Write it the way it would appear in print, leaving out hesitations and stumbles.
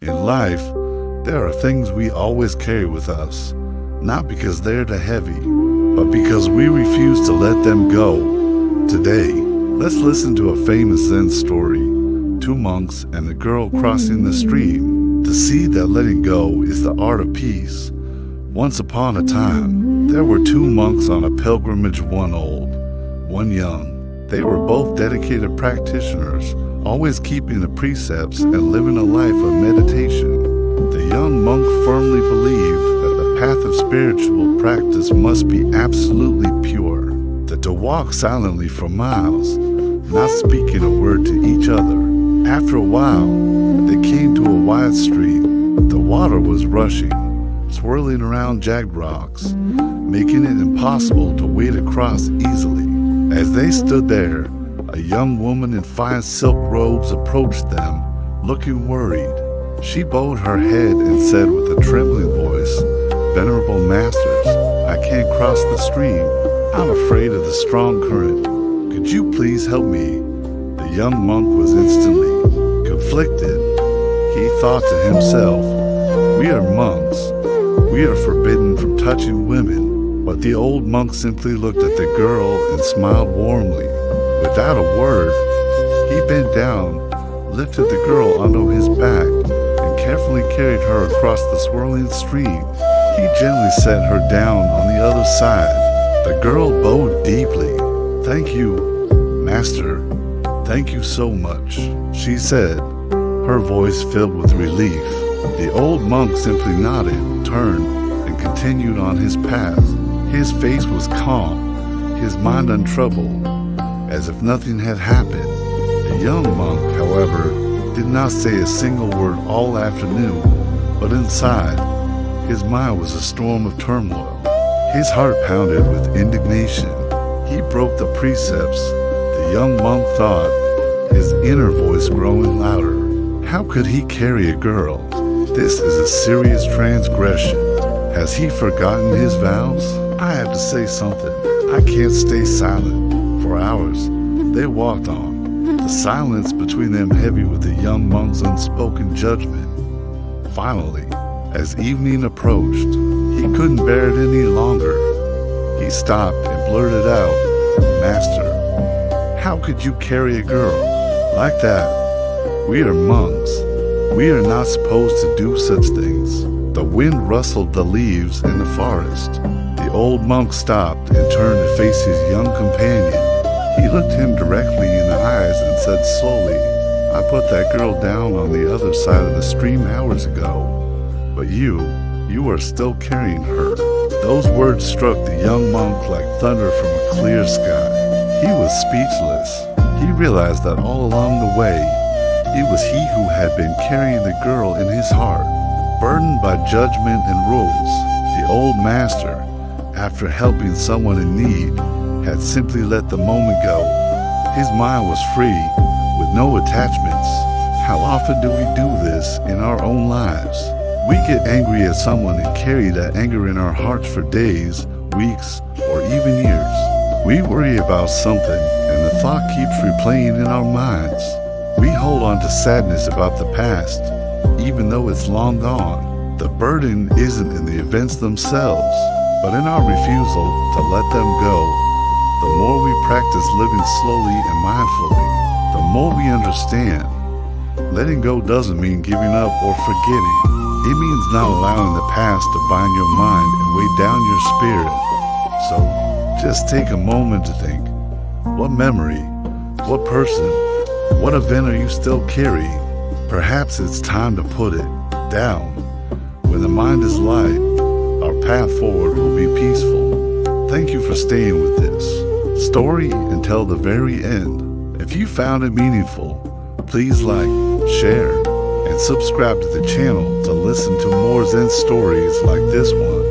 In life, there are things we always carry with us, not because they're too heavy, but because we refuse to let them go. Today, let's listen to a famous Zen story, two monks and a girl crossing the stream, to see that letting go is the art of peace. Once upon a time, there were two monks on a pilgrimage, one old, one young. They were both dedicated practitioners, always keeping the precepts and living a life of meditation. The young monk firmly believed that the path of spiritual practice must be absolutely pure, that to walk silently for miles, not speaking a word to each other. After a while, they came to a wide stream. The water was rushing, swirling around jagged rocks, making it impossible to wade across easily. As they stood there, a young woman in fine silk robes approached them, looking worried. She bowed her head and said with a trembling voice, "Venerable masters, I can't cross the stream. I'm afraid of the strong current. Could you please help me?" The young monk was instantly conflicted. He thought to himself, "We are monks. We are forbidden from touching women." But the old monk simply looked at the girl and smiled warmly. Without a word, he bent down, lifted the girl onto his back, and carefully carried her across the swirling stream. He gently set her down on the other side. The girl bowed deeply. "Thank you, Master. Thank you so much," she said, her voice filled with relief. The old monk simply nodded, turned, and continued on his path. His face was calm, his mind untroubled, as if nothing had happened. The young monk, however, did not say a single word all afternoon, but inside, his mind was a storm of turmoil. His heart pounded with indignation. He broke the precepts, the young monk thought, his inner voice growing louder. How could he carry a girl? This is a serious transgression. Has he forgotten his vows? I have to say something. I can't stay silent. For hours, they walked on, the silence between them heavy with the young monk's unspoken judgment. Finally, as evening approached, he couldn't bear it any longer. He stopped and blurted out, "Master, how could you carry a girl like that? We are monks. We are not supposed to do such things." The wind rustled the leaves in the forest. The old monk stopped and turned to face his young companion. He looked him directly in the eyes and said slowly, "I put that girl down on the other side of the stream hours ago, but you are still carrying her." Those words struck the young monk like thunder from a clear sky. He was speechless. He realized that all along the way, it was he who had been carrying the girl in his heart. Burdened by judgment and rules, the old master, after helping someone in need, had simply let the moment go. His mind was free, with no attachments. How often do we do this in our own lives? We get angry at someone and carry that anger in our hearts for days, weeks, or even years. We worry about something, and the thought keeps replaying in our minds. We hold on to sadness about the past, even though it's long gone. The burden isn't in the events themselves, but in our refusal to let them go. The more we practice living slowly and mindfully, the more we understand. Letting go doesn't mean giving up or forgetting. It means not allowing the past to bind your mind and weigh down your spirit. So just take a moment to think, what memory, what person, what event are you still carrying? Perhaps it's time to put it down. When the mind is light, our path forward will be peaceful. Thank you for staying with this story until the very end. If you found it meaningful, please like, share, and subscribe to the channel to listen to more Zen stories like this one.